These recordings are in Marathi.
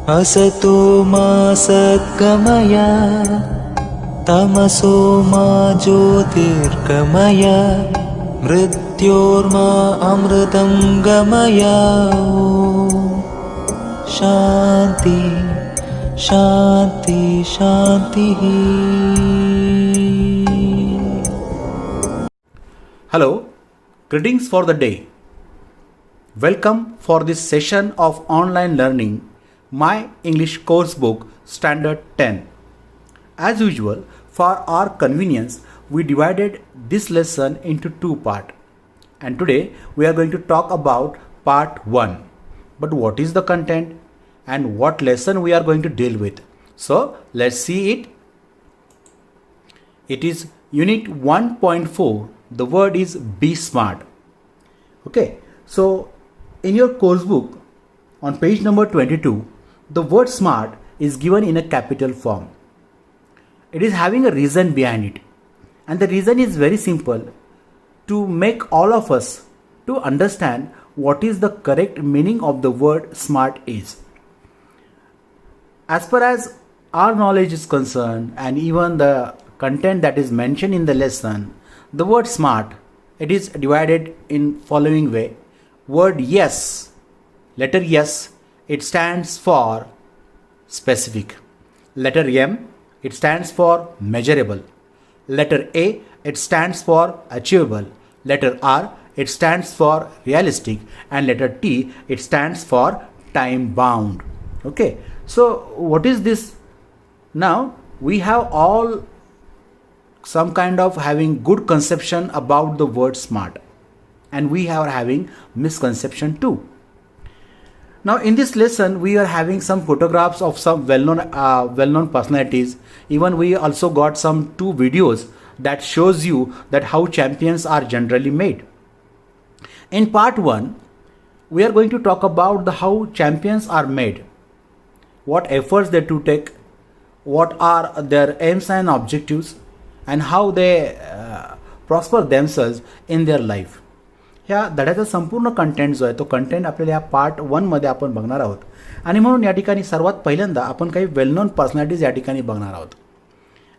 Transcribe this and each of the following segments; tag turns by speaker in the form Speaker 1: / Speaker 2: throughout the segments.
Speaker 1: असतो मा सद्गमय तमसो मा ज्योतिर्गमय मृत्योर्मा अमृतं गमय। शांति शांति शांतिः।
Speaker 2: Hello, greetings for the day. Welcome for this session of online learning, My English course book Standard 10. As usual, for our convenience, we divided this lesson into two parts. And today we are going to talk about part 1. But what is the content and what lesson we are going to deal with? So let's see it. It is unit 1.4. The word is be smart. Okay, so in your course book on page number 22, the word smart is given in a capital form. It is having a reason behind it, and the reason is very simple, to make all of us to understand what is the correct meaning of the word smart is. As far as our knowledge is concerned, and even the content that is mentioned in the lesson, the word smart, it is divided in following way. Word yes, letter yes, it stands for specific. Letter M, it stands for measurable. Letter A, it stands for achievable. Letter R, it stands for realistic. And letter T, it stands for time bound. Okay, so what is this? Now we have all some kind of having good conception about the word smart, and we are having misconception too. Now in this lesson we are having some photographs of some well-known personalities. Even we also got some 2 videos that shows you that how champions are generally made. In part 1 we are going to talk about the how champions are made, what efforts they to take, what are their aims and objectives, and how they prosper themselves in their life. ह्या धड्याचा संपूर्ण कंटेंट जो आहे तो कंटेंट आपल्याला या पार्ट 1 मध्ये आपण बघणार आहोत. आणि म्हणून या ठिकाणी सर्वात पहिल्यांदा आपण काही वेल नोन पर्सनॅलिटीज या ठिकाणी बघणार आहोत.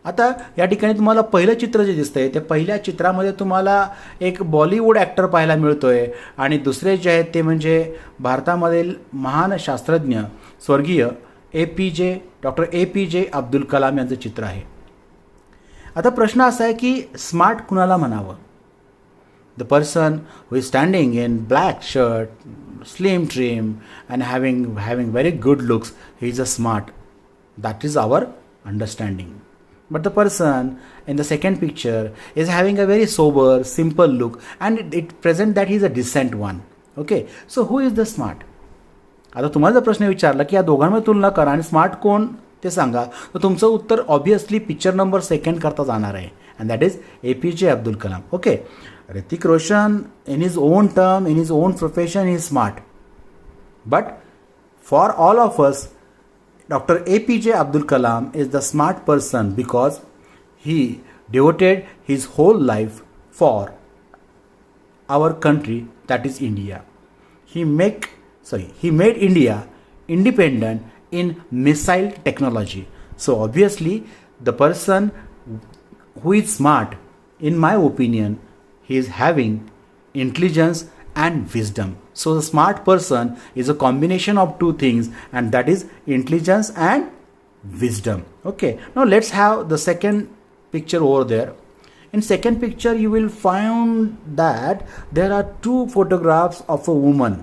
Speaker 2: आता या ठिकाणी तुम्हाला पहिलं चित्र जे दिसतंय ते पहिल्या चित्रामध्ये तुम्हाला एक बॉलिवूड ॲक्टर पाहायला मिळतोय, आणि दुसरे जे आहेत ते म्हणजे भारतामधील महान शास्त्रज्ञ स्वर्गीय डॉक्टर APJ अब्दुल कलाम यांचं चित्र आहे. आता प्रश्न असा आहे की स्मार्ट कुणाला म्हणावं? The person who is standing in black shirt, slim trim, and having very good looks, he is a smart. That is our understanding. But the person in the second picture is having a very sober, simple look, and it presents that he is a decent one. Okay, so who is the smart? आता तुम्हाला जर प्रश्न विचारला की या दोघांमध्ये तुलना करा आणि स्मार्ट कोण ते सांगा, तर तुमचं उत्तर ऑब्वियसली पिक्चर नंबर 2 करता जाणार आहे, and that is APJ Abdul Kalam. Okay, Hrithik Roshan in his own term, in his own profession, is smart. But for all of us, Dr. APJ Abdul Kalam is the smart person because he devoted his whole life for our country, that is India. He made India independent in missile technology. So obviously the person who is smart, in my opinion, he is having intelligence and wisdom. So the smart person is a combination of 2 things, and that is intelligence and wisdom. Okay, now let's have the second picture over there. In second picture you will find that there are 2 photographs of a woman.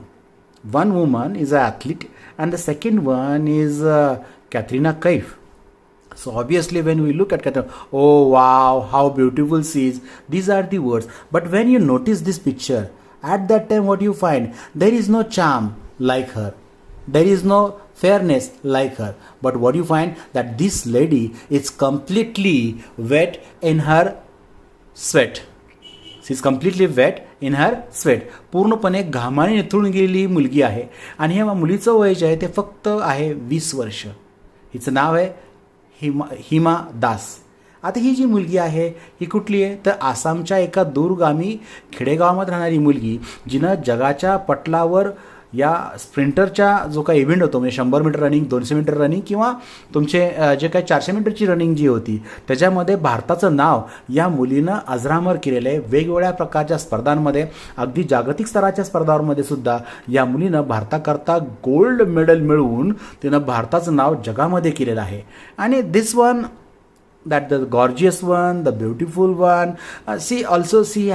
Speaker 2: One woman is an athlete and the second one is Katrina Kaif. So obviously when we look at Katrina, oh wow, how beautiful she is, these are the words. But when you notice this picture, at that time what you find, there is no charm like her, there is no fairness like her. But what you find, that this lady is completely wet in her sweat. She is completely wet in her sweat. पूर्णपणे घामाने निथळून गेलेली मुलगी आहे, आणि ह्या मुलीचं वय जे आहे ते फक्त आहे 20 वर्ष. हिचं नाव आहे हिमा दास. आता ही जी मुलगी आहे ही कुठली आहे, तर आसामच्या एका दूरगामी खेडेगावामध्ये राहणारी मुलगी, जिनं जगाच्या पटलावर या स्प्रिंटरच्या जो काही इव्हेंट होतो म्हणजे 100 मीटर रनिंग, 200 मीटर रनिंग किंवा तुमचे जे काही 400 मीटरची रनिंग जी होती त्याच्यामध्ये भारताचं नाव या मुलीनं अजरामर केलेलं आहे. वेगवेगळ्या प्रकारच्या स्पर्धांमध्ये, अगदी जागतिक स्तराच्या स्पर्धांमध्ये सुद्धा या मुलीनं भारताकरता गोल्ड मेडल मिळवून तिनं भारताचं नाव जगामध्ये केलेलं आहे. आणि दिस one, that the gorgeous one, the beautiful one, she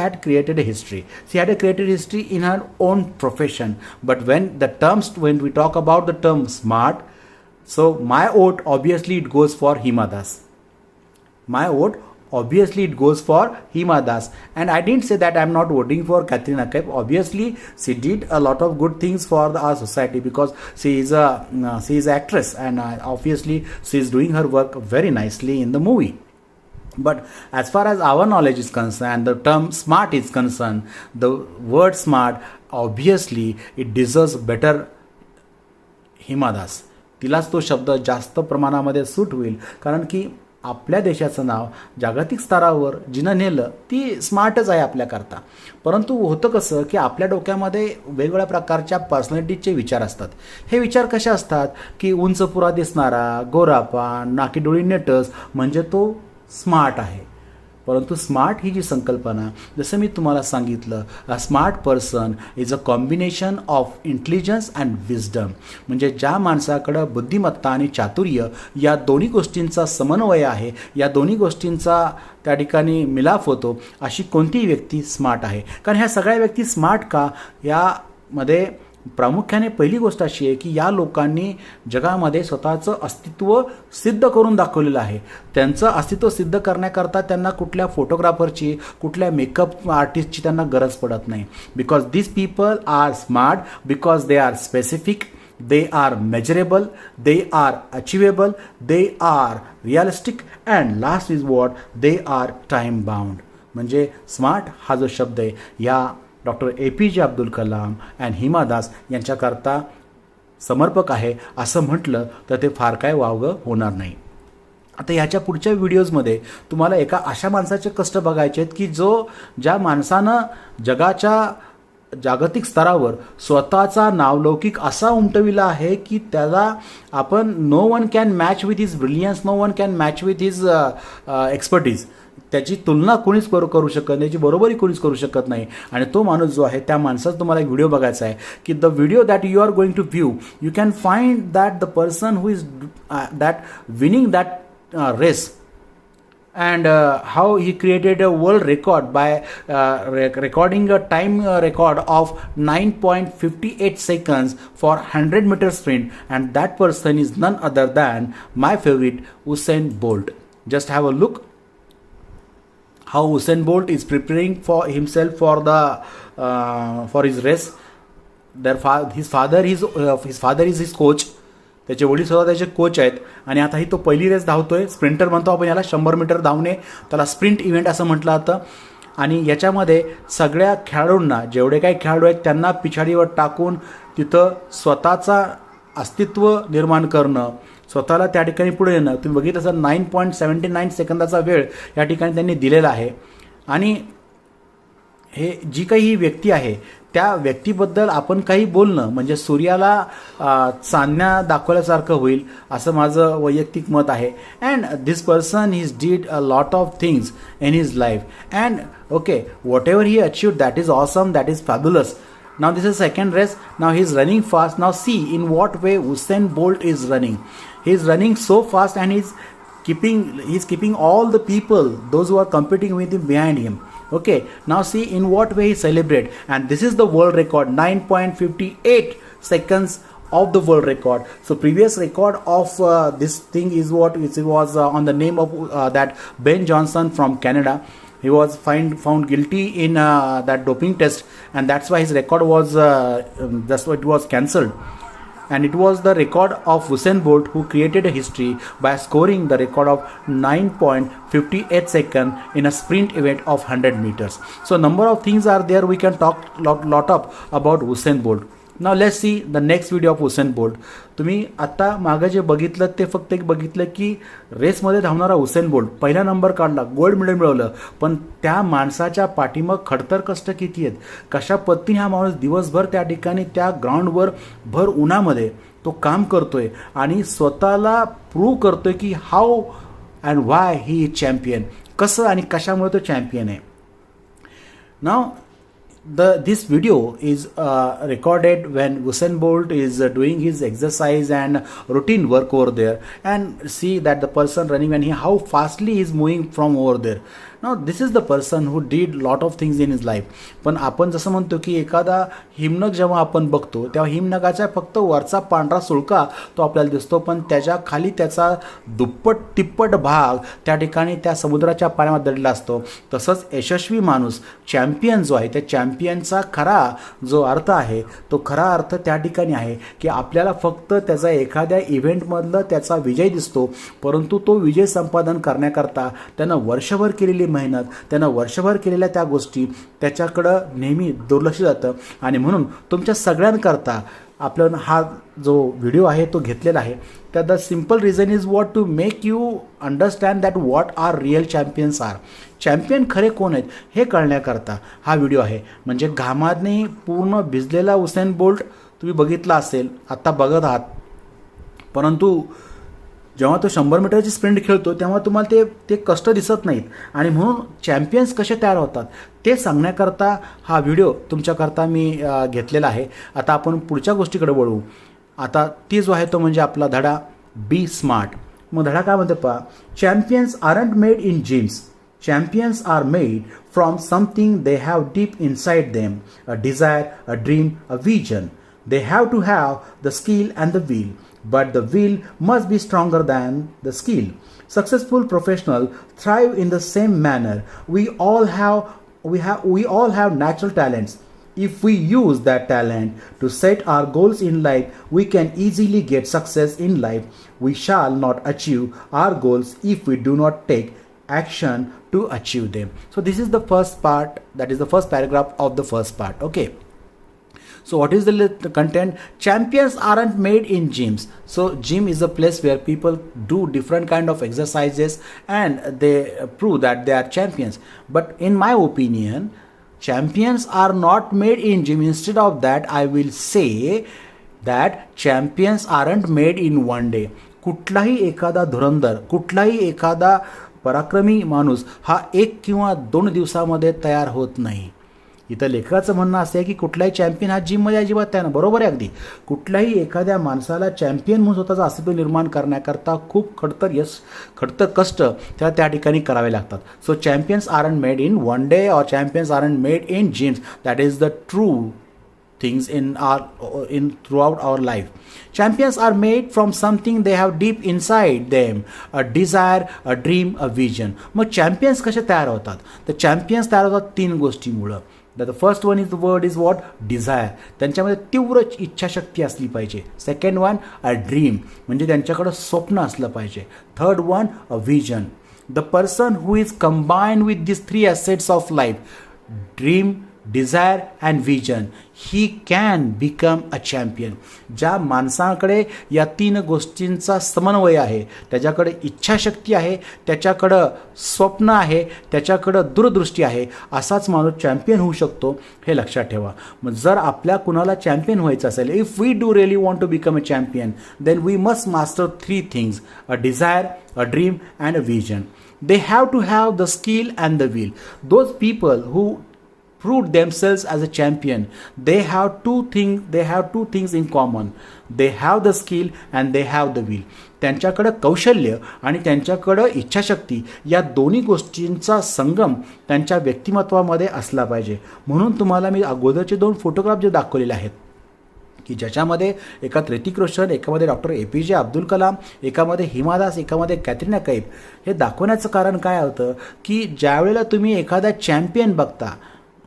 Speaker 2: had created a history. She had created history in her own profession. But when we talk about the term smart, so my vote obviously it goes for Hima Das. My vote obviously it goes for Hima Das. And I didn't say that I'm not voting for Katrina Kaif. Obviously she did a lot of good things for our society because she is an actress, and obviously she is doing her work very nicely in the movie. But as far as our knowledge is concerned, the term smart is concerned, the word smart, obviously it deserves better Hima Das. तिलाच तो शब्द जास्त प्रमाणामध्ये सूट होईल, कारण की आपल्या देशाचं नाव जागतिक स्तरावर जिनं नेलं ती स्मार्टच आहे आपल्याकरता. परंतु होतं कसं की आपल्या डोक्यामध्ये वेगवेगळ्या प्रकारच्या पर्सनॅलिटीचे विचार असतात. हे विचार कसे असतात की उंच पुरा दिसणारा, गोरापान, नाकीडोळी नेटस म्हणजे तो स्मार्ट आहे. परंतु स्मार्ट ही जी संकल्पना, जसं मी तुम्हाला सांगितलं, a smart person is a combination of intelligence and wisdom. म्हणजे ज्या माणसाकडं बुद्धिमत्ता आणि चातुर्य या दोन्ही गोष्टींचा समन्वय आहे, या दोन्ही गोष्टींचा त्या ठिकाणी मिलाफ होतो, अशी कोणतीही व्यक्ती स्मार्ट आहे. कारण ह्या सगळ्या व्यक्ती स्मार्ट का, यामध्ये प्रामुख्याने पहिली गोष्ट अशी आहे की या लोकांनी जगामध्ये स्वतःचं अस्तित्व सिद्ध करून दाखवलेलं आहे. त्यांचं अस्तित्व सिद्ध करण्याकरता त्यांना कुठल्या फोटोग्राफरची, कुठल्या मेकअप आर्टिस्टची त्यांना गरज पडत नाही. Because this people are smart, because they are specific, they are measurable, they are achievable, they are realistic, and last is what, they are time bound. म्हणजे स्मार्ट हा जो शब्द आहे या doctor APJ Abdul Kalam and Hima Das यांच्याकरता समर्पक आहे असं म्हटलं तर ते फार काय वावगं होणार नाही. आता ह्याच्या पुढच्या व्हिडिओजमध्ये तुम्हाला एका अशा माणसाचे कष्ट बघायचे आहेत की ज्या माणसानं जगाच्या जागतिक स्तरावर स्वतःचा नावलौकिक असा उमटविला आहे की त्याला आपण no one can match with his brilliance, no one can match with his expertise. त्याची तुलना कोणीच करू शकत नाही, त्याची बरोबरी कोणीच करू शकत नाही. आणि तो माणूस जो आहे त्या माणसाचा तुम्हाला एक व्हिडिओ बघायचा आहे की the video that you are going to view, you can find that the person who is that winning that race and how he created a world record by recording a time record of 9.58 seconds for 100-meter sprint, and that person is none other than my favorite Usain Bolt. Just have a look how Usain Bolt is preparing for himself for his race. His father is his coach. त्याचे वडील सुद्धा त्याचे कोच आहेत. आणि आता ही तो पहिली रेस धावतोय, स्प्रिंटर म्हणतो आपण याला, 100 मीटर धावणे, त्याला स्प्रिंट इव्हेंट असं म्हटलं जातं. आणि याच्यामध्ये सगळ्या खेळाडूंना, जेवढे काही खेळाडू आहेत त्यांना पिछाडीवर टाकून तिथं स्वतःचा अस्तित्व निर्माण करणं, स्वतःला त्या ठिकाणी पुढे येणं. तुम्ही बघितलं असाल 9.79 सेकंदाचा वेळ या ठिकाणी त्यांनी दिलेला आहे. आणि हे जी काही ही व्यक्ती आहे त्या व्यक्तीबद्दल आपण काही बोलणं म्हणजे सूर्याला चांदण्या दाखवल्यासारखं होईल असं माझं वैयक्तिक मत आहे. And this person is did a lot of things in his life, and okay, whatever he achieved that is awesome, that is fabulous. Now this is second race. Now he is running fast. Now see in what way Usain Bolt is running. He is running so fast and he is keeping all the people, those who are competing with him, behind him. Okay, now see in what way he celebrate, and this is the world record, 9.58 seconds of the world record. So previous record of this thing is what it was on the name of that Ben Johnson from Canada. He was found guilty in that doping test, and that's why his record was it was cancelled. And it was the record of Usain Bolt who created a history by scoring the record of 9.58 seconds in a sprint event of 100 meters. So number of things are there, we can talk lot up about Usain Bolt. Now let's see the next video off Usain Bolt. तुम्ही आत्ता मागं जे बघितलं ते फक्त एक बघितलं की रेसमध्ये धावणारा हुसेन बोल्ट पहिला नंबर काढला, गोल्ड मेडल मिळवलं, पण त्या माणसाच्या पाठीमाग खडतर कष्ट किती आहेत, कशा पद्धतीने हा माणूस दिवसभर त्या ठिकाणी त्या ग्राउंडवर भर उन्हामध्ये तो काम करतोय आणि स्वतःला प्रूव्ह करतोय की how and Y he is champion, कसं आणि कशामुळे तो चॅम्पियन आहे. नाव this video is recorded when Usain Bolt is doing his exercise and routine work over there, and see that the person running and how fastly he is moving from over there. Now this is the person who did lot of things in his life. पण आपण जसं म्हणतो की एखादा हिमनग जेव्हा आपण बघतो तेव्हा हिमनगाचा फक्त वरचा पांढरा सुळका तो आपल्याला दिसतो, पण त्याच्या खाली त्याचा दुप्पट तिप्पट भाग त्या ठिकाणी त्या समुद्राच्या पाण्यामध्ये दडलेला असतो. तसंच यशस्वी माणूस चॅम्पियन जो आहे त्या चॅम्पियनचा खरा जो अर्थ आहे तो खरा अर्थ त्या ठिकाणी आहे की आपल्याला फक्त त्याचा एखाद्या इव्हेंटमधलं त्याचा विजय दिसतो, परंतु तो विजय संपादन करण्याकरता त्यानं वर्षभर केलेली मेहनत, त्यानं वर्षभर केलेल्या त्या गोष्टी त्याच्याकडं नेहमी दुर्लक्ष जातं. आणि म्हणून तुमच्या सगळ्यांकरता आपल्याला हा जो व्हिडिओ आहे तो घेतलेला आहे. तर the simple reason is what to make you understand that what are real champions are. Champion खरे कोण आहेत हे कळण्याकरता हा व्हिडिओ आहे. म्हणजे घामाने पूर्ण भिजलेला हुसेन बोल्ट तुम्ही बघितला असेल, आत्ता बघत आहात, परंतु जेव्हा तो 100 मीटरची स्प्रिंट खेळतो तेव्हा तुम्हाला ते कष्ट दिसत नाहीत. आणि म्हणून चॅम्पियन्स कसे तयार होतात ते सांगण्याकरता हा व्हिडिओ तुमच्याकरता मी घेतलेला आहे. आता आपण पुढच्या गोष्टीकडे वळू. आता ती जो आहे तो म्हणजे आपला धडा बी स्मार्ट. मग धडा काय म्हणतो पहा, champions aren't made in gyms, champions are made from something they have deep inside them, a desire, a dream, a vision. They have to have the skill and the will, but the will must be stronger than the skill. Successful professionals thrive in the same manner. We all have natural talents. If we use that talent to set our goals in life, we can easily get success in life. We shall not achieve our goals if we do not take action to achieve them. So this is the first part, that is the first paragraph of the first part. Okay. So what is the content? Champions aren't made in gyms. So gym is a place where people do different kind of exercises and they prove that they are champions. But in my opinion, champions are not made in gym. Instead of that, I will say that champions aren't made in one day. कुठलाही एखादा धुरंधर, कुठलाही एखादा पराक्रमी माणूस हा 1 किंवा 2 दिवसामध्ये तयार होत नाही. इथं लेखकाचं म्हणणं असं आहे की कुठलाही चॅम्पियन हा जिममध्ये अजिबात तयार नाही. बरोबर आहे अगदी. कुठल्याही एखाद्या माणसाला चॅम्पियन म्हणून स्वतःचं अस्तित्व निर्माण करण्याकरता खूप खडतर कष्ट त्या ठिकाणी करावे लागतात. So champions aren't made in one day or champions aren't made in gyms. That is the true things in throughout our life. Champions are made from something they have deep inside them, a desire, a dream, a vision. मग चॅम्पियन्स कसे तयार होतात? तर चॅम्पियन्स तयार होतात 3 गोष्टींमुळं. The first one is the word is what, desire. त्यांच्यामध्ये तीव्र इच्छाशक्ती असली पाहिजे. सेकंड वन, अ ड्रीम, म्हणजे त्यांच्याकडं स्वप्न असलं पाहिजे. Third one, a vision. The person who is combined with this 3 assets of life, dream, desire and vision, he can become a champion. ज्या माणसाकडे या 3 गोष्टींचा समन्वय आहे, त्याच्याकडे इच्छाशक्ती आहे, त्याच्याकडं स्वप्न आहे, त्याच्याकडं दूरदृष्टी आहे, असाच माणूस चॅम्पियन होऊ शकतो. हे लक्षात ठेवा. मग जर आपल्या कुणाला चॅम्पियन व्हायचं असेल, if we do really want to become a champion, then we must master 3 things, a desire, a dream and a vision. They have to have the skill and the will. Those people who proved themselves as a champion, they have two things in common. They have the skill and they have the will. त्यांच्याकडं कौशल्य आणि त्यांच्याकडं इच्छाशक्ती या दोन्ही गोष्टींचा संगम त्यांच्या व्यक्तिमत्वामध्ये असला पाहिजे. म्हणून तुम्हाला मी अगोदरचे 2 फोटोग्राफ जे दाखवलेले आहेत की ज्याच्यामध्ये एकात ऋतिक रोशन, एकामध्ये डॉक्टर APJ अब्दुल कलाम, एकामध्ये हिमा दास, एकामध्ये कॅटरीना कैफ. हे दाखवण्याचं कारण काय होतं की ज्यावेळेला तुम्ही एखादा चॅम्पियन बघता,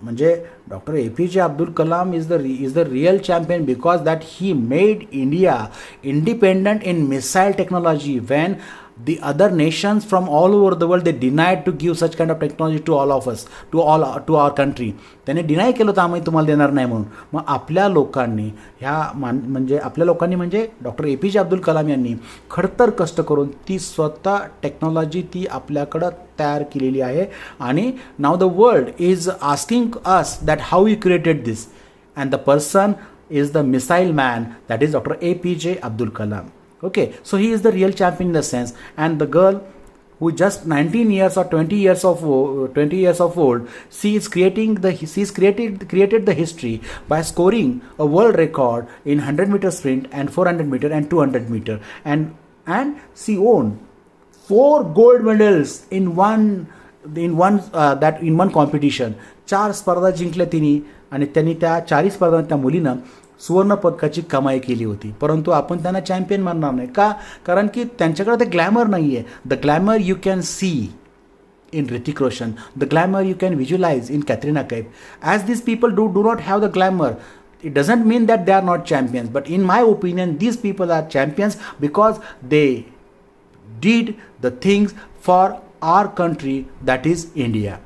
Speaker 2: म्हणजे doctor APJ Abdul Kalam is the real champion because that he made India independent in missile technology. When the other nations from all over the world, they denied to give such kind of technology to all of us, to our country. त्याने डिनाय केलं होतं आम्ही तुम्हाला देणार नाही म्हणून. मग आपल्या लोकांनी म्हणजे डॉक्टर APJ अब्दुल कलाम यांनी खडतर कष्ट करून ती स्वतः टेक्नॉलॉजी ती आपल्याकडं तयार केलेली आहे. आणि नाव the world is asking us that how you created this, and the person is the missile man, that is Dr. APJ Abdul Kalam. Okay, so he is the real champion in the sense. And the girl who just 19 years or 20 years of old, she is created the history by scoring a world record in 100-meter sprint and 400-meter and 200-meter, and she won 4 gold medals in one competition. 4 स्पर्धा जिंकल्या तिने, आणि त्यांनी त्या 4 स्पर्धा त्या मुलीनं सुवर्ण पदकाची कमाई केली होती. परंतु आपण त्यांना चॅम्पियन मानणार नाही का? कारण की त्यांच्याकडे ते ग्लॅमर नाही आहे. The glamour you can see in Hrithik Roshan, the glamour you can visualize in Katrina Kaif. As these people do not have the glamour, it doesn't mean that they are not champions, but in my opinion these people are champions because they did the things for our country, that is India.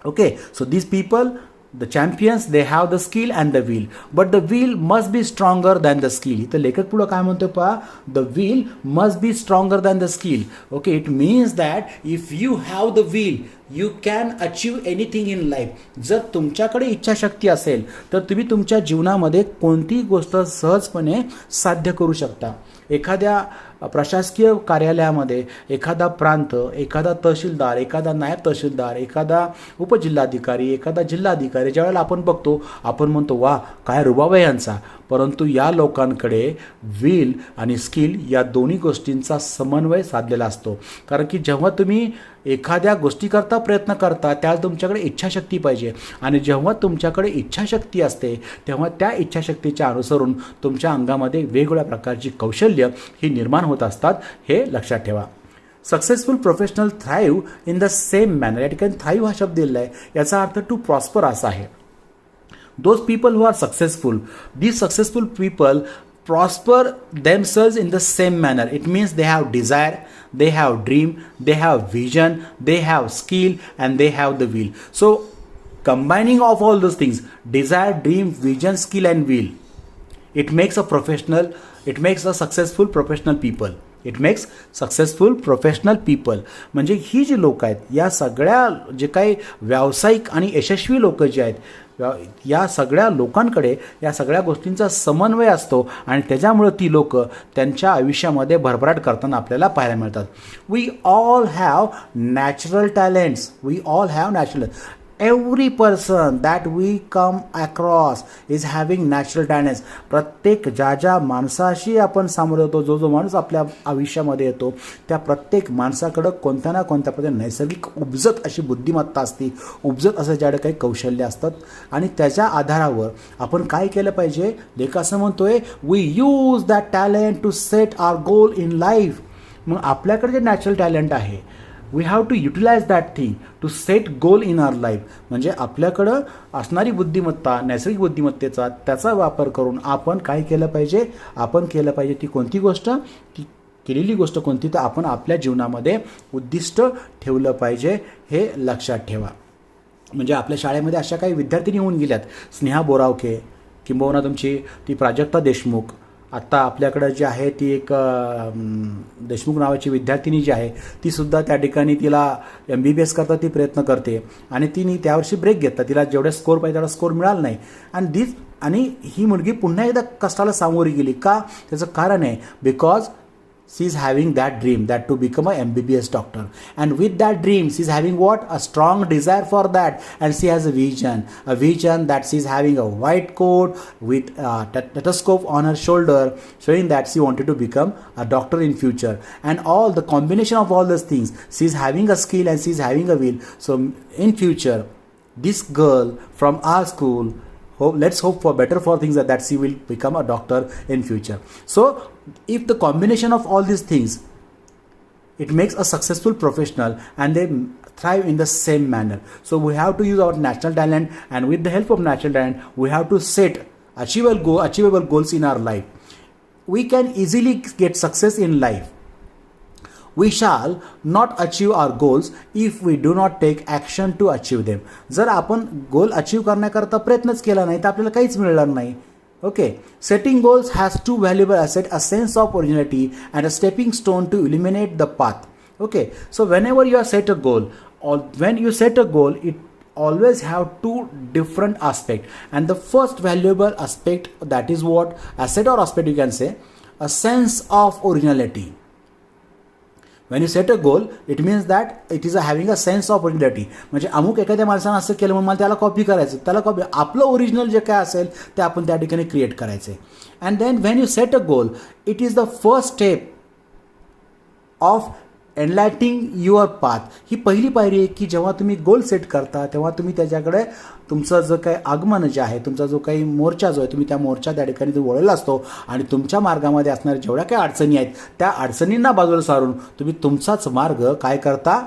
Speaker 2: Okay, so these people, the champions, they have the skill and the will, but the will must be stronger than the skill. इथं लेखक पुढं काय म्हणतो पहा, the will must be stronger than the skill. Okay, it means that if you have the will, you can achieve anything in life. जर तुमच्याकडे इच्छाशक्ती असेल तर तुम्ही तुमच्या जीवनामध्ये कोणतीही गोष्ट सहजपणे साध्य करू शकता. एखाद्या प्रशासकीय कार्यालयामध्ये एखादा प्रांत, एखादा तहसीलदार, एखादा नायब तहसीलदार, एखादा उपजिल्हाधिकारी, एखादा जिल्हाधिकारी ज्यावेळेला आपण बघतो, आपण म्हणतो वा काय रुबाब आहे यांचा. परंतु या लोकांकडे विल आणि स्किल या दोन्ही गोष्टींचा समन्वय साधलेला असतो. कारण की जेव्हा तुम्ही एखाद्या गोष्टीकरता प्रयत्न करता त्यावेळेला तुमच्याकडे इच्छाशक्ती पाहिजे, आणि जेव्हा तुमच्याकडे इच्छाशक्ती असते तेव्हा त्या इच्छाशक्तीच्या अनुसरून तुमच्या अंगामध्ये वेगवेगळ्या प्रकारची कौशल्य ही निर्माण होत असतात. हे लक्षात ठेवा. Successful professional thrive in the same manner. या ठिकाणी थ्राईव्ह हा शब्द दिलेला आहे, याचा अर्थ टू प्रॉस्पर असा आहे. Those people who are successful, these successful people prosper themselves in the same manner. It means they have desire, they have dream, they have vision, they have skill, and they have the will. So combining of all those things, desire, dream, vision, skill and will, it makes a professional, it makes a successful professional people. It makes successful professional people. म्हणजे ही जी लोक आहेत, या सगळ्या जे काही व्यावसायिक आणि यशस्वी लोक जे आहेत, या सगळ्या लोकांकडे या सगळ्या गोष्टींचा समन्वय असतो, आणि त्याच्यामुळे ती लोक त्यांच्या आयुष्यामध्ये भरभराट करताना आपल्याला पाहायला मिळतात. We all have natural talents. We all have natural. Every person that we come across is having natural talents. प्रत्येक ज्या माणसाशी आपण सामोरं येतो, जो माणूस आपल्या आयुष्यामध्ये येतो, त्या प्रत्येक माणसाकडं कोणत्या ना कोणत्या प्रकारे नैसर्गिक उपजत अशी बुद्धिमत्ता असते, उपजत असं ज्याकडे काही कौशल्य असतात, आणि त्याच्या आधारावर आपण काय केलं पाहिजे. लेखक असं म्हणतोय, we use that talent to set our goal in life. मग आपल्याकडे जे नॅचरल टॅलेंट आहे, we have to utilize that thing to set goal in our life. म्हणजे आपल्याकडं असणारी बुद्धिमत्ता, नैसर्गिक बुद्धिमत्तेचा त्याचा वापर करून आपण काय केलं पाहिजे, आपण केलं पाहिजे ती कोणती गोष्ट, ती केलेली गोष्ट कोणती, तर आपण आपल्या जीवनामध्ये उद्दिष्ट ठेवलं पाहिजे. हे लक्षात ठेवा. म्हणजे आपल्या शाळेमध्ये अशा काही विद्यार्थिनी होऊन गेल्यात, स्नेहा बोरावके, किंबहुना तुमची ती प्राजक्ता देशमुख. आत्ता आपल्याकडं जी आहे ती एक देशमुख नावाची विद्यार्थिनी जी आहे, तीसुद्धा त्या ठिकाणी तिला MBBS करता ती प्रयत्न करते, आणि तिने त्यावर्षी ब्रेक घेतला. तिला जेवढे स्कोर पाहिजे तेवढा स्कोर मिळाला नाही, आणि ही मुलगी पुन्हा एकदा कष्टाला सामोरी गेली. का? त्याचं कारण आहे because she is having that dream that to become a MBBS doctor, and with that dream she is having what? A strong desire for that, and she has a vision that she is having a white coat with a stethoscope on her shoulder, showing that she wanted to become a doctor in future. And all the combination of all those things, she is having a skill and she is having a will. So in future, this girl from our school, let's hope for better for things, that she will become a doctor in future. So if the combination of all these things, it makes a successful professional, and they thrive in the same manner. So we have to use our natural talent, and with the help of natural talent we have to set achievable goals in our life. We can easily get success in life we shall not achieve our goals if we do not take action to achieve them. जर आपण गोल अचीव करण्याकरता प्रयत्नच केला नाही तर आपल्याला काहीच मिळणार नाही. Okay, setting goals has two valuable assets, a sense of originality and a stepping stone to illuminate the path. Okay, so whenever you set a goal, or when you set a goal, it always have two different aspects, and the first valuable aspect, that is what asset or aspect you can say, a sense of originality. When you set a goal, it means that it is having a sense of originality. म्हणजे अमुक एखाद्या माणसानं असं केलं म्हणून मला त्याला कॉपी करायचं, त्याला कॉपी आपलं ओरिजिनल जे काय असेल ते आपण त्या ठिकाणी क्रिएट करायचे. And then when you set a goal, it is the first step of enlightening your path. ही पहिली पायरी आहे की जेव्हा तुम्ही गोल सेट करता तेव्हा तुम्ही त्याच्याकडे तुमचं जो काही आगमन जे आहे, तुमचा जो काही मोर्चा जो आहे, तुम्ही त्या मोर्चा त्या ठिकाणी जो वळलेला असतो आणि तुमच्या मार्गामध्ये असणाऱ्या जेवढ्या काही अडचणी आहेत त्या अडचणींना बाजूला सारून तुम्ही तुमचाच मार्ग काय करता,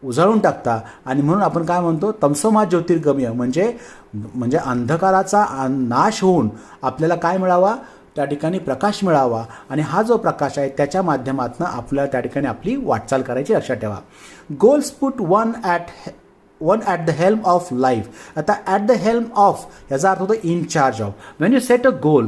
Speaker 2: उजळून टाकता. आणि म्हणून आपण काय म्हणतो, तमसोमा ज्योतिर्गमय, म्हणजे अंधकाराचा नाश होऊन आपल्याला काय मिळावा, त्या ठिकाणी प्रकाश मिळावा. आणि हा जो प्रकाश आहे त्याच्या माध्यमातून आपल्याला त्या ठिकाणी आपली वाटचाल करायची. लक्षात ठेवा, goals put one at the helm of life. आता ॲट द हेल्म ऑफ याचा अर्थ होतो in charge of. Wien you set a goal,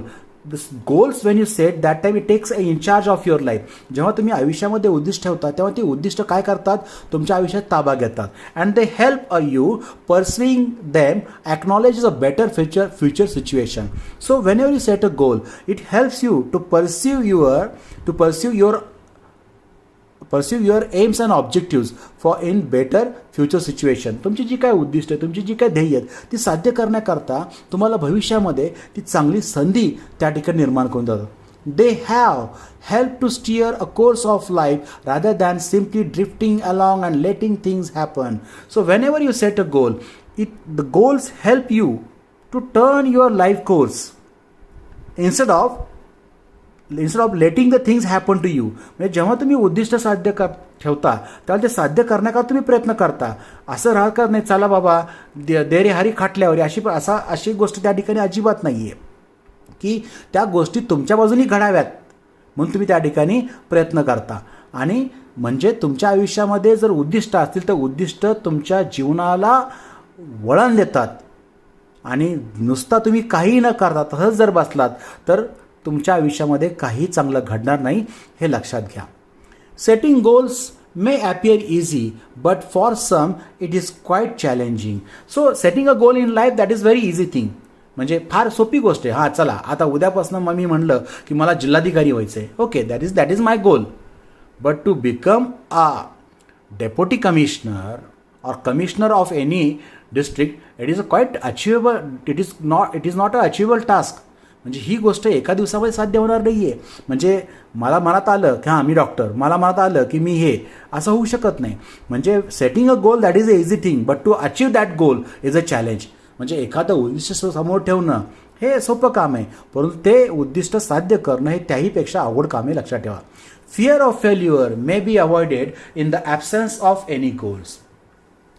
Speaker 2: goals Wien you set that time it takes in charge of your life. जेव्हा तुम्ही आयुष्यामध्ये उद्दिष्ट ठेवता तेव्हा ते उद्दिष्ट काय करतात, तुमच्या आयुष्यात ताबा घेतात. And they help you pursuing them acknowledge a better future situation. So whenever you set a goal, it helps you to pursue your aims and objectives for in better future situation. तुमची जी काय उद्दिष्ट आहे, तुमची जी काय ध्येय आहेत ती साध्य करण्याकरता तुम्हाला भविष्यामध्ये ती चांगली संधी त्या ठिकाणी निर्माण करून देतात. They have helped to steer a course of life rather than simply drifting along and letting things happen. So whenever you set a goal, the goals help you to turn your life course instead of letting the things happen to you. म्हणजे जेव्हा तुम्ही उद्दिष्ट साध्य ठेवता तेव्हा ते साध्य करण्याकरता तुम्ही प्रयत्न करता. असं राहत नाही, चला बाबा देरे हरी खाटल्यावर, अशी गोष्ट त्या ठिकाणी अजिबात नाही आहे की त्या गोष्टी तुमच्या बाजूनी घडाव्यात म्हणून तुम्ही त्या ठिकाणी प्रयत्न करता. आणि म्हणजे तुमच्या आयुष्यामध्ये जर उद्दिष्ट असतील तर उद्दिष्ट तुमच्या जीवनाला वळण देतात. आणि नुसता तुम्ही काही न करता तसंच जर बसलात तर तुमच्या आयुष्यामध्ये काही चांगलं घडणार नाही, हे लक्षात घ्या. Setting goals may appear easy but for some it is quite challenging. So setting a goal in life that is very easy thing. म्हणजे फार सोपी गोष्ट आहे. हां चला आता उद्यापासून मग मी म्हणलं की मला जिल्हाधिकारी व्हायचं आहे, okay, that is my goal. But to become a deputy commissioner or commissioner of any district, it is a quite achievable, it is not a achievable task. म्हणजे ही गोष्ट एका दिवसामध्ये साध्य होणार नाही आहे. म्हणजे मला मनात आलं की हां मी डॉक्टर, मला मनात आलं की मी हे, असं होऊ शकत नाही. म्हणजे setting a goal that is a easy thing but to achieve that goal is a challenge. म्हणजे एखादं उद्दिष्ट समोर ठेवणं हे सोपं काम आहे, परंतु ते उद्दिष्ट साध्य करणं हे त्याहीपेक्षा अवघड काम आहे. लक्षात ठेवा. Fear of failure may be avoided in the absence of any goals.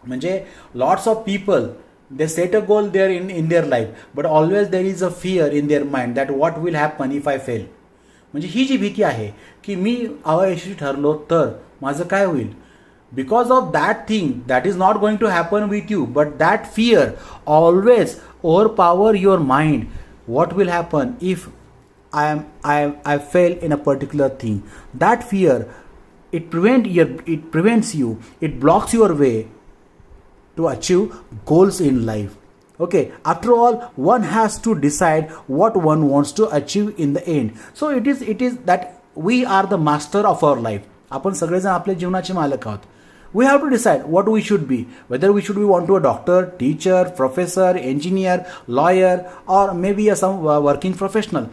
Speaker 2: म्हणजे lots of people they set a goal there in their life, but always there is a fear in their mind that what will happen if I fail. म्हणजे ही जी भीती आहे की मी अयशस्वी ठरलो तर माझं काय होईल, because of that thing that is not going to happen with you, but that fear always overpower your mind. What will happen if I fail in a particular thing? That fear, it prevents you, it blocks your way to achieve goals in life. Okay, after all, one has to decide what one wants to achieve in the end. So it is that we are the master of our life. आपण सगळेजण आपल्या जीवनाचे मालक आहोत. We have to decide what we should be, whether we should be want to a doctor, teacher, professor, engineer, lawyer, or maybe some working professional.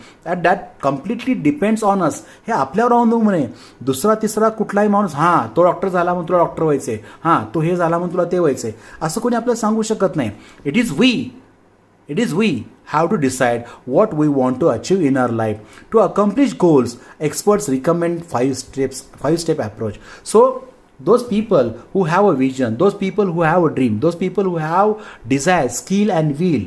Speaker 2: That completely depends on us. हे आपल्यावर अवलंबून आहे. दुसरा तिसरा कुठलाही माणूस हां तो डॉक्टर झाला म्हणून तुला डॉक्टर व्हायचे, हां तो हे झाला म्हणून तुला ते व्हायचे, असं कोणी आपल्याला सांगू शकत नाही. It is we have to decide what we want to achieve in our life. To accomplish goals, experts recommend 5-step approach. So those people who have a vision, those people who have a dream, those people who have desire, skill and will,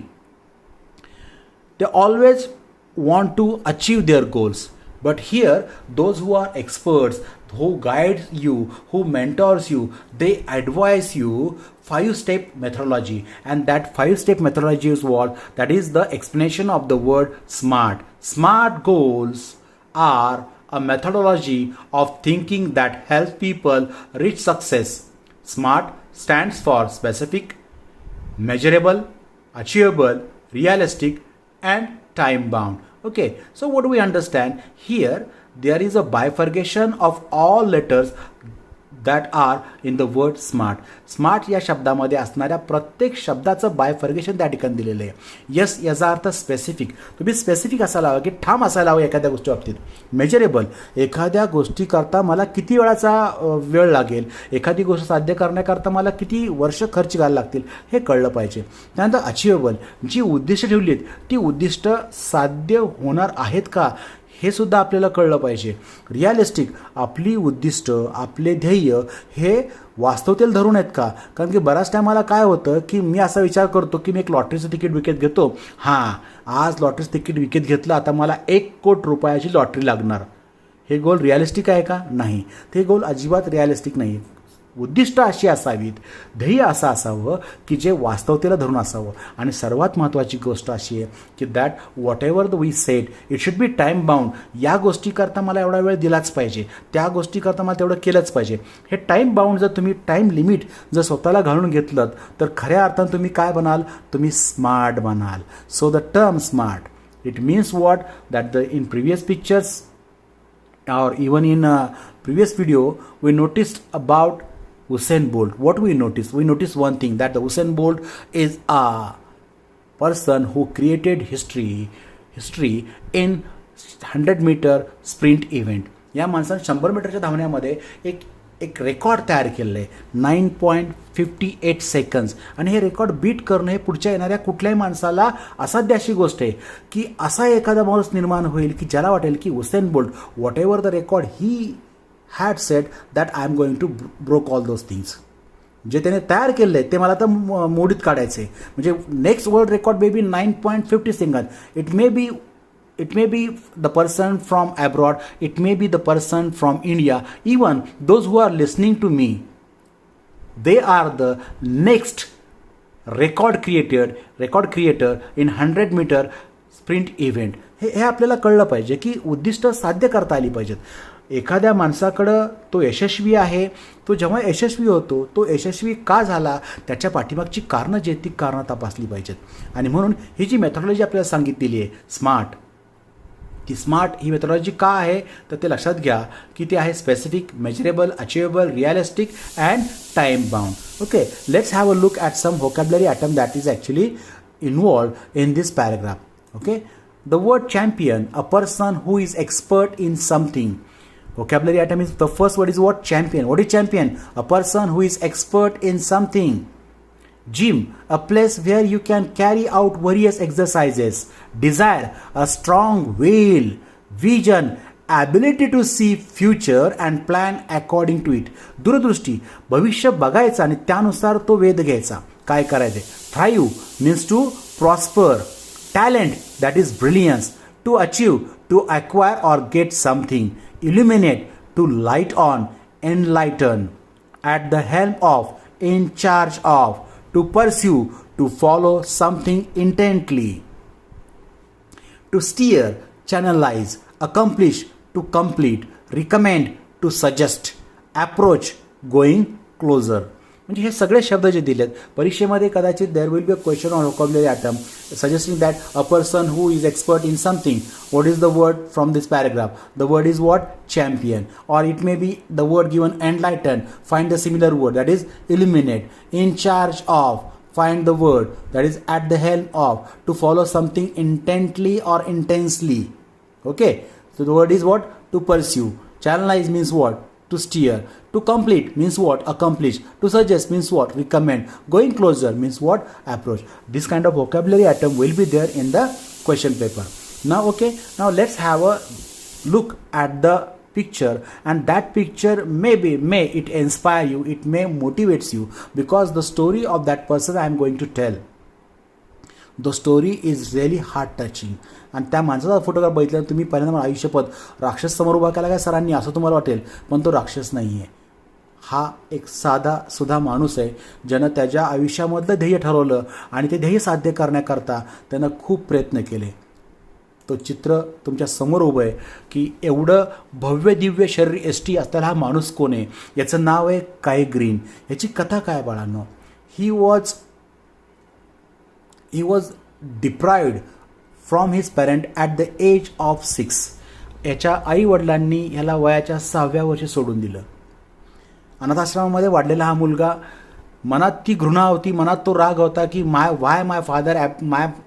Speaker 2: they always want to achieve their goals. But here those who are experts, who guides you, who mentors you, they advise you 5-step methodology. And that 5-step methodology is what? That is the explanation of the word SMART. SMART goals are a methodology of thinking that helps people reach success. SMART stands for specific, measurable, achievable, realistic, and time bound. Okay, so what do we understand here? There is a bifurcation of all letters that are in the word SMART. Smart या शब्दामध्ये असणाऱ्या प्रत्येक शब्दाचं बायफर्गेशन त्या ठिकाणी दिलेलं आहे. यस याचा अर्थ स्पेसिफिक. तुम्ही स्पेसिफिक असायला हवं की ठाम असायला हवं एखाद्या गोष्टी बाबतीत. मेजरेबल, एखाद्या गोष्टीकरता मला किती वेळाचा वेळ लागेल, एखादी गोष्ट साध्य करण्याकरता मला किती वर्ष खर्च घालायला लागतील हे कळलं पाहिजे. त्यानंतर अचिवेबल, जी उद्दिष्ट ठेवली आहेत ती उद्दिष्ट साध्य होणार आहेत का हे सुद्धा आपल्याला कळलं पाहिजे. रिअलिस्टिक, आपली उद्दिष्ट, आपले ध्येय हे वास्तवतेला धरून आहेत का. कारण की बऱ्याच टायमाला काय होतं की मी असा विचार करतो की मी एक लॉटरीचं तिकीट विकत घेतो. हां, आज लॉटरीचं तिकीट विकत घेतलं, आता मला 1 कोटी रुपयाची लॉटरी लागणार. हे गोल रिअलिस्टिक आहे का? नाही, ते गोल अजिबात रिअलिस्टिक नाही. उद्दिष्ट अशी असावीत, ध्येय असं असावं की जे वास्तवतेला धरून असावं. आणि सर्वात महत्त्वाची गोष्ट अशी आहे की that whatever the we set it should be time bound. या गोष्टीकरता मला एवढा वेळ दिलाच पाहिजे, त्या गोष्टीकरता मला तेवढं केलंच पाहिजे. हे टाईम बाउंड जर तुम्ही टाईम लिमिट जर स्वतःला घालून घेतलं तर खऱ्या अर्थानं तुम्ही काय बनाल? तुम्ही स्मार्ट बनाल. So the term smart it means what? That the in previous pictures or even in a previous video we noticed about Usain Bolt. What we noticed? We noticed one thing, that the Usain Bolt is a person who created history in 100-meter sprint event. या माणसाने 100 मीटरच्या धावण्यामध्ये एक रेकॉर्ड तयार केलेलं आहे, 9.58 सेकंड्स. आणि हे रेकॉर्ड बीट करणं हे पुढच्या येणाऱ्या कुठल्याही माणसाला असाध्य अशी गोष्ट आहे की असा एखादा माणूस निर्माण होईल की ज्याला वाटेल की Usain Bolt whatever the record he had set that I am going to broke all those things. जे त्याने तयार केले ते मला तर मोडीत काढायचे. म्हणजे next world record may be 9.50 second. It may be the person from abroad, it may be the person from India, even those who are listening to me, they are the next record creator in 100-meter sprint event. हे आपल्याला कळलं पाहिजे की उद्दिष्ट साध्य करता आली पाहिजेत. एखाद्या माणसाकडं तो यशस्वी आहे, तो जेव्हा यशस्वी होतो तो यशस्वी का झाला त्याच्या पाठीमागची कारणं जे ती कारणं तपासली पाहिजेत. आणि म्हणून ही जी मेथॉडॉलॉजी आपल्याला सांगितलेली आहे स्मार्ट, ती स्मार्ट ही मेथॉडॉलॉजी का आहे तर ते लक्षात घ्या की ते आहे specific, measurable, achievable, realistic and time bound. Okay, let's have a look at some vocabulary item that is actually involved in this paragraph. Okay, the word champion, a person who is expert in something. Vocabulary item is, the first word is what? Champion. What is champion? A person who is expert in something. Gym, a place where you can carry out various exercises. Desire, a strong will, vision, ability to see future and plan according to it. दूरदृष्टी, भविष्य बघायचं आणि त्यानुसार तो वेध घ्यायचा, काय करायचे. Thrive means to prosper. Talent, that is brilliance. To achieve, to acquire or get something. Illuminate, to light on, enlighten. At the helm of, in charge of. To pursue, to follow something intently. To steer, channelize. Accomplish, to complete. Recommend, to suggest. Approach, going closer. म्हणजे हे सगळे शब्द जे दिलेत परीक्षेमध्ये कदाचित there will be a question on vocabulary item suggesting that a person who is expert in something. What is the word from this paragraph? The word is what? Champion. Or it may be the word given enlighten. Find the similar word that is illuminate. In charge of, find the word that is at the helm of. To follow something intently or intensely. Okay, so the word is what? To pursue. Channelize means what? To steer. To complete means what? Accomplish. To suggest means what? Recommend. Going closer means what? Approach. This kind of vocabulary item will be there in the question paper. Now, okay, now let's have a look at the picture, and that picture may it inspire you, it may motivates you, because the story of that person I am going to tell. The story is really heart touching. आणि त्या माणसाचा फोटोग्राफ बघितल्यावर तुम्ही पहिल्यांदा मला आयुष्यपत राक्षस समोर उभा केला काय सरांनी असं तुम्हाला वाटेल, पण तो राक्षस नाही आहे. हा एक साधा सुधा माणूस आहे ज्यानं त्याच्या आयुष्यामधलं ध्येय ठरवलं आणि ते ध्येय साध्य करण्याकरता त्यानं खूप प्रयत्न केले. तो चित्र तुमच्या समोर उभं आहे की एवढं भव्य दिव्य शरीर एष्टी असलेला हा माणूस कोण आहे. याचं नाव आहे काय ग्रीन. याची कथा काय बाळांनो. He was deprived from his parent at the age of 6. याच्या आईवडिलांनी ह्याला वयाच्या 6व्या वर्षी सोडून दिलं. अनाथाश्रमामध्ये वाढलेला हा मुलगा, मनात ती घृणा होती, मनात तो राग होता की माय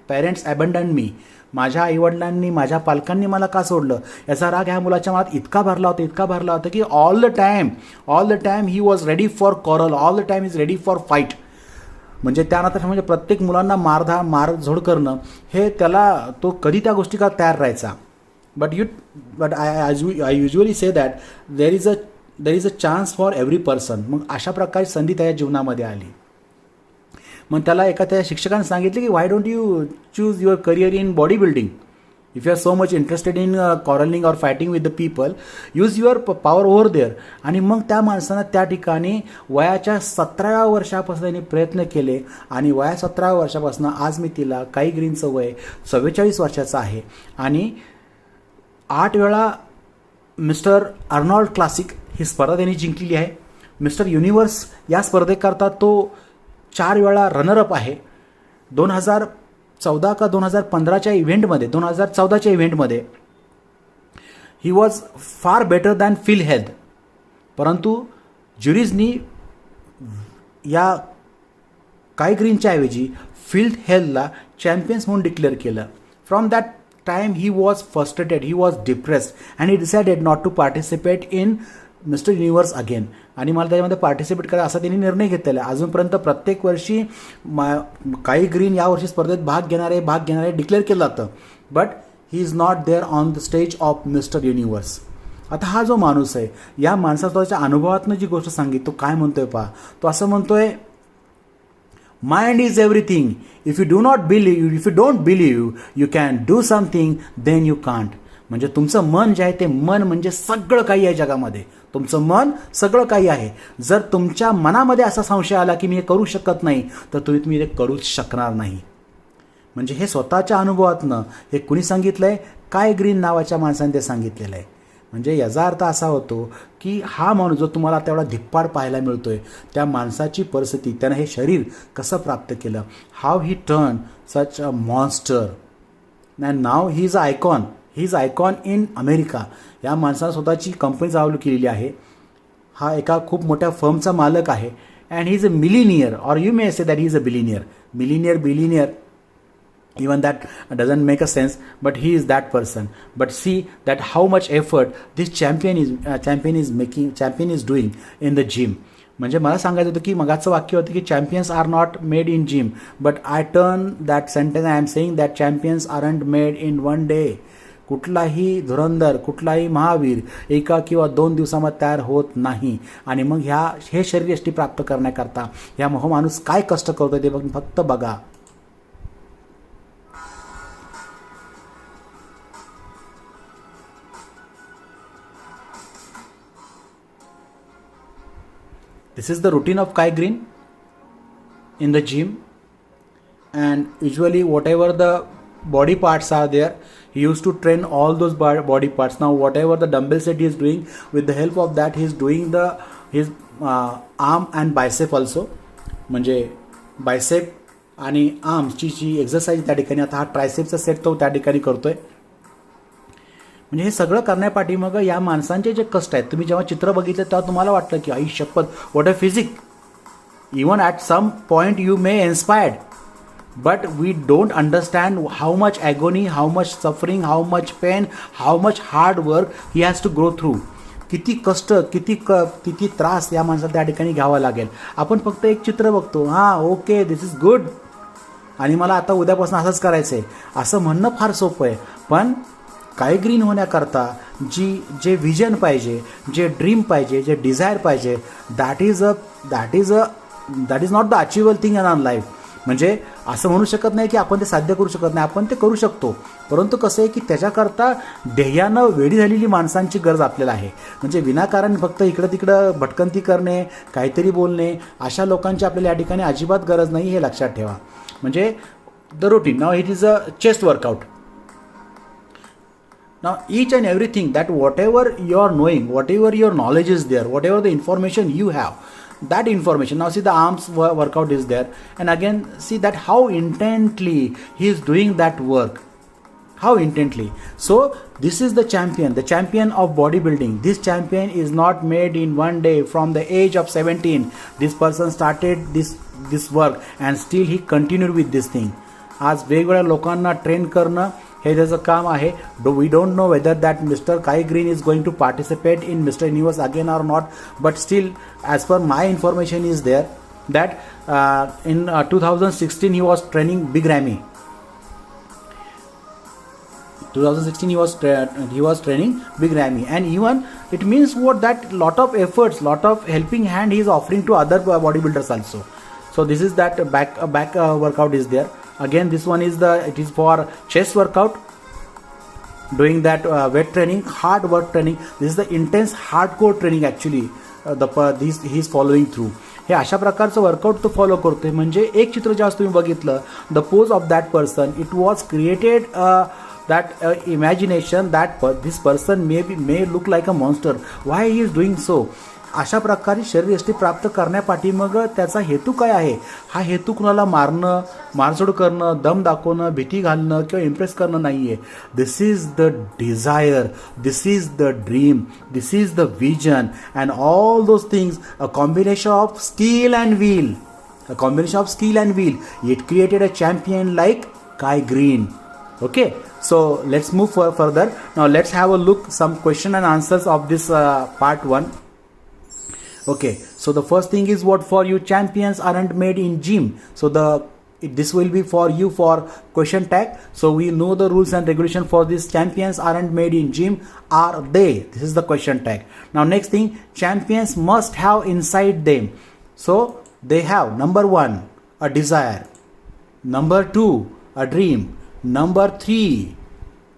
Speaker 2: पेरेंट्स अबंडन मी. माझ्या आईवडिलांनी माझ्या पालकांनी मला का सोडलं, याचा राग ह्या मुलाच्या मनात इतका भरला होता की all the time he was ready for quarrel, all the time is ready for fight. म्हणजे त्यानंतर म्हणजे प्रत्येक मुलांना मारझोड करणं हे त्याला, तो कधी त्या गोष्टी का तयार राहायचा. But I usually say that there is a chance for every person. मग अशा प्रकारे संधी त्याच्या जीवनामध्ये आली. मग त्याला एका त्या शिक्षकाने सांगितले की why don't you choose your career in body building. If you are so much interested in quarrelling or fighting with the people, use your power over there. आणि मग त्या माणसानं त्या ठिकाणी वयाच्या 17व्या वर्षापासून त्यांनी प्रयत्न केले आणि वया 17व्या वर्षापासून आज मी तिला काही ग्रीनचं वय 44 वर्षाचं आहे आणि 8 वेळा मिस्टर अर्नॉल्ड क्लासिक ही स्पर्धा त्यांनी जिंकलेली आहे. मिस्टर युनिव्हर्स या स्पर्धेकरता तो 4 वेळा रनरअप आहे. 2014 का 2015च्या इव्हेंटमध्ये, 2014च्या इव्हेंटमध्ये he was far better than Phil Heath. परंतु ज्युरीजनी या काय ग्रीनच्या ऐवजी फिल हेल्थला चॅम्पियन्स म्हणून डिक्लेअर केलं. From that time he was frustrated, he was depressed and he decided not to participate in mister universe again. आणि मला त्याच्यामध्ये पार्टिसिपेट करा असा त्यांनी निर्णय घेतलेला आहे. अजूनपर्यंत प्रत्येक वर्षी काही ग्रीन या वर्षी स्पर्धेत भाग घेणारे डिक्लेअर केलं जातं. But he is not there on the stage of mister universe. आता हा जो माणूस आहे, या माणसाचा त्याच्या अनुभवातनं जी गोष्ट सांगितली, तो काय म्हणतोय पहा. तो असं म्हणतोय, mind is everything. If you don't believe you can do something, then you can't. म्हणजे तुमचं मन जे आहे ते मन म्हणजे सगळं काही आहे जगामध्ये. तुमचं मन सगळं काही आहे. जर तुमच्या मनामध्ये असा संशय आला की मी हे करू शकत नाही, तर तुम्ही हे करूच शकणार नाही. म्हणजे हे स्वतःच्या अनुभवातनं हे कुणी सांगितलंय, काय ग्रीन नावाच्या माणसाने ते सांगितलेलं आहे. म्हणजे याचा अर्थ असा होतो की हा माणूस जो तुम्हाला तेवढा धिप्पाड पाहायला मिळतोय, त्या माणसाची परिस्थिती, त्यानं हे शरीर कसं प्राप्त केलं, how he turn such a monster. And now he is icon in America. या माणसानं स्वतःची कंपनी चालू केलेली आहे. हा एका खूप मोठ्या फर्मचा मालक आहे. And he is a millionaire, or you may say that he is a billionaire. Even that doesn't make a sense, but he is that person. But see that how much effort this champion is doing in the gym. म्हणजे मला सांगायचं होतं की मगाचं वाक्य होतं की champions are not made in gym, but I turn that sentence. I am saying that champions aren't made in 1 day. कुठलाही धुरंधर, कुठलाही महावीर एका किंवा 2 दिवसामध्ये तयार होत नाही. आणि मग हे शरीरयष्टी प्राप्त करण्याकरता ह्या माणूस काय कष्ट करतो ते फक्त बघा. This is the routine of Kai Green in the gym, and usually whatever the body parts are there, he used to train all those body parts. Now whatever the dumbbells that he is doing, with the help of that he is doing his arm and bicep also. म्हणजे बायसेप आणि आर्म्सची जी एक्सरसाइज त्या ठिकाणी, आता हा ट्रायसेपचा सेट तो त्या ठिकाणी करतोय. म्हणजे हे सगळं करण्यापाठी मग या माणसांचे जे कष्ट आहेत, तुम्ही जेव्हा चित्र बघितलं तेव्हा तुम्हाला वाटलं की आई शपथ, what a physique. Even at some point you may inspired, but we don't understand how much agony, how much suffering, how much pain, how much hard work he has to go through. किती कष्ट, किती त्रास या माणसाला त्या ठिकाणी घ्यावा लागेल. आपण फक्त एक चित्र बघतो, हां ओके दिस इज गुड आणि मला आता उद्यापासून असंच करायचं आहे असं म्हणणं फार सोपं आहे. पण काय ग्रीन होण्याकरता जे व्हिजन पाहिजे, जे ड्रीम पाहिजे, जे डिझायर पाहिजे, that is not the achievable thing in our life. म्हणजे असं म्हणू शकत नाही की आपण ते साध्य करू शकत नाही, आपण ते करू शकतो. परंतु कसं आहे की त्याच्याकरता ध्येयानं वेडी झालेली माणसांची गरज आपल्याला आहे. म्हणजे विनाकारण फक्त इकडं तिकडं भटकंती करणे, काहीतरी बोलणे, अशा लोकांची आपल्याला या ठिकाणी अजिबात गरज नाही, हे लक्षात ठेवा. म्हणजे the routine. Now it is a chest workout. Now each and everything that whatever you are knowing, whatever your knowledge is there, whatever the information you have, that information, now see the arms workout is there, and again see that how intently he is doing that work, how intently. So this is the champion of bodybuilding. This champion is not made in one day. From the age of 17 this person started this work and still he continued with this thing. आज वेगवेगळ्या लोकांना ट्रेन करणं हे त्याचं काम आहे. We don't know whether that mister Kai Greene is going to participate in mister universe again or not, but still as per my information is there that in 2016 he was training big Ramy. 2016 he was training big Ramy, and even it means what that lot of efforts, lot of helping hand he is offering to other bodybuilders also. So this is that back workout is there. Again this one is it is for chest workout, doing that weight training, hard work training. This is the intense hardcore training actually this he is following through. हे अशा प्रकारचं वर्कआउट तो फॉलो करतोय. म्हणजे एक चित्र ज्यावेळेस तुम्ही बघितलं, the pose of that person, it was created that imagination that this person may look like a monster. Why he is doing so? अशा प्रकारे शरीरयष्टी प्राप्त करण्यापाठी मग त्याचा हेतू काय आहे? हा हेतू कुणाला मारणं, मारझोड करणं, दम दाखवणं, भीती घालणं किंवा इम्प्रेस करणं नाही आहे. This is the desire, this is the dream, this is the vision, and all those things, a combination of skill and will, a combination of skill and will, it created a champion like Kai Green. Okay, so let's move further. Now let's have a look some question and answers of this part 1. Okay, so the first thing is, what for you champions aren't made in gym. So this will be for you for question tag. So we know the rules and regulation for this. Champions aren't made in gym, are they? This is the question tag. Now next thing, champions must have inside them. So they have, number 1, a desire, number 2, a dream, number 3,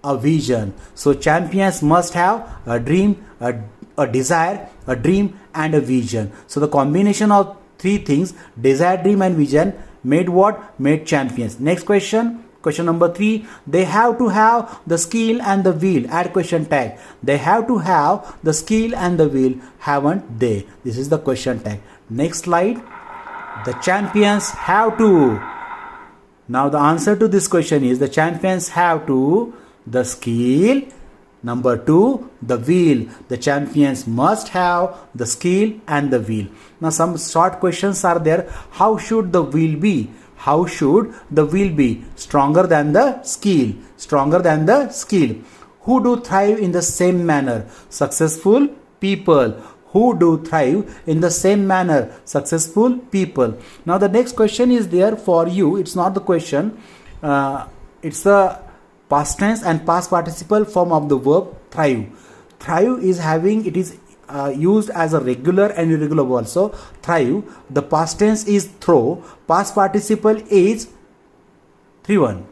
Speaker 2: a vision. So champions must have a dream, a desire, a dream and a vision. So the combination of 3 things, desire, dream and vision, made what? Made champions. Next question, question number 3, they have to have the skill and the will. Add question tag. They have to have the skill and the will, haven't they? This is the question tag. Next slide. The champions have to. Now the answer to this question is, the champions have to the skill. Number 2, the will. The champions must have the skill and the will. Now some short questions are there. How should the will be? How should the will be? Stronger than the skill. Stronger than the skill. Who do thrive in the same manner? Successful people. Who do thrive in the same manner? Successful people. Now the next question is there for you. It's not the question. It's the past tense and past participle form of the verb thrive. Thrive is having, it is used as a regular and irregular verb. So thrive, the past tense is throw, past participle is thriven.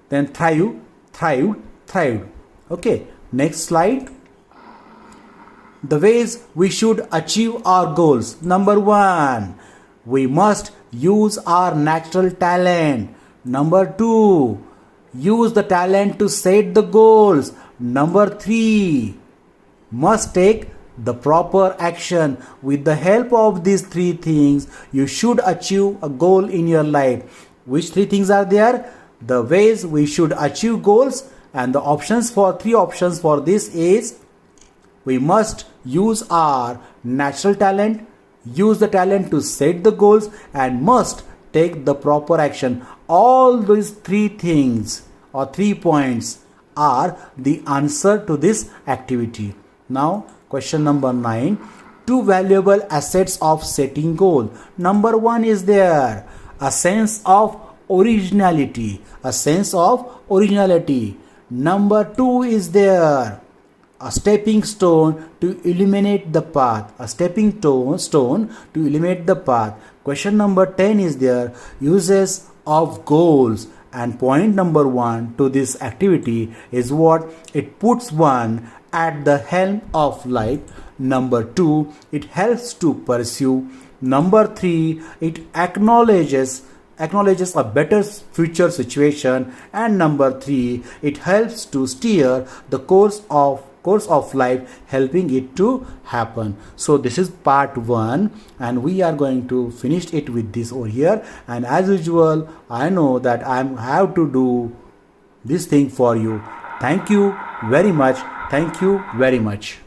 Speaker 2: Then thrive, thrived, thrived. Okay, next slide. The ways we should achieve our goals. Number 1, we must use our natural talent. Number 2, use the talent to set the goals. Number 3, must take the proper action. With the help of these 3 things, you should achieve a goal in your life. Which 3 things are there? The ways we should achieve goals, and the options for 3 options for this is, we must use our natural talent, use the talent to set the goals, and must take the proper action. All these 3 things or 3 points are the answer to this activity. Now question number 9, 2 valuable assets of setting goal. Number 1 is there, a sense of originality. A sense of originality. Number 2 is there, a stepping stone to illuminate the path. A stepping stone to illuminate the path. Question number 10 is there, uses of goals. And point number 1 to this activity is what? It puts one at the helm of life. Number 2, it helps to pursue. Number 3, it acknowledges a better future situation. And number 3, it helps to steer the course of life, helping it to happen. So this is part 1, and we are going to finish it with this over here. And as usual, I know that I have to do this thing for you. Thank you very much. Thank you very much.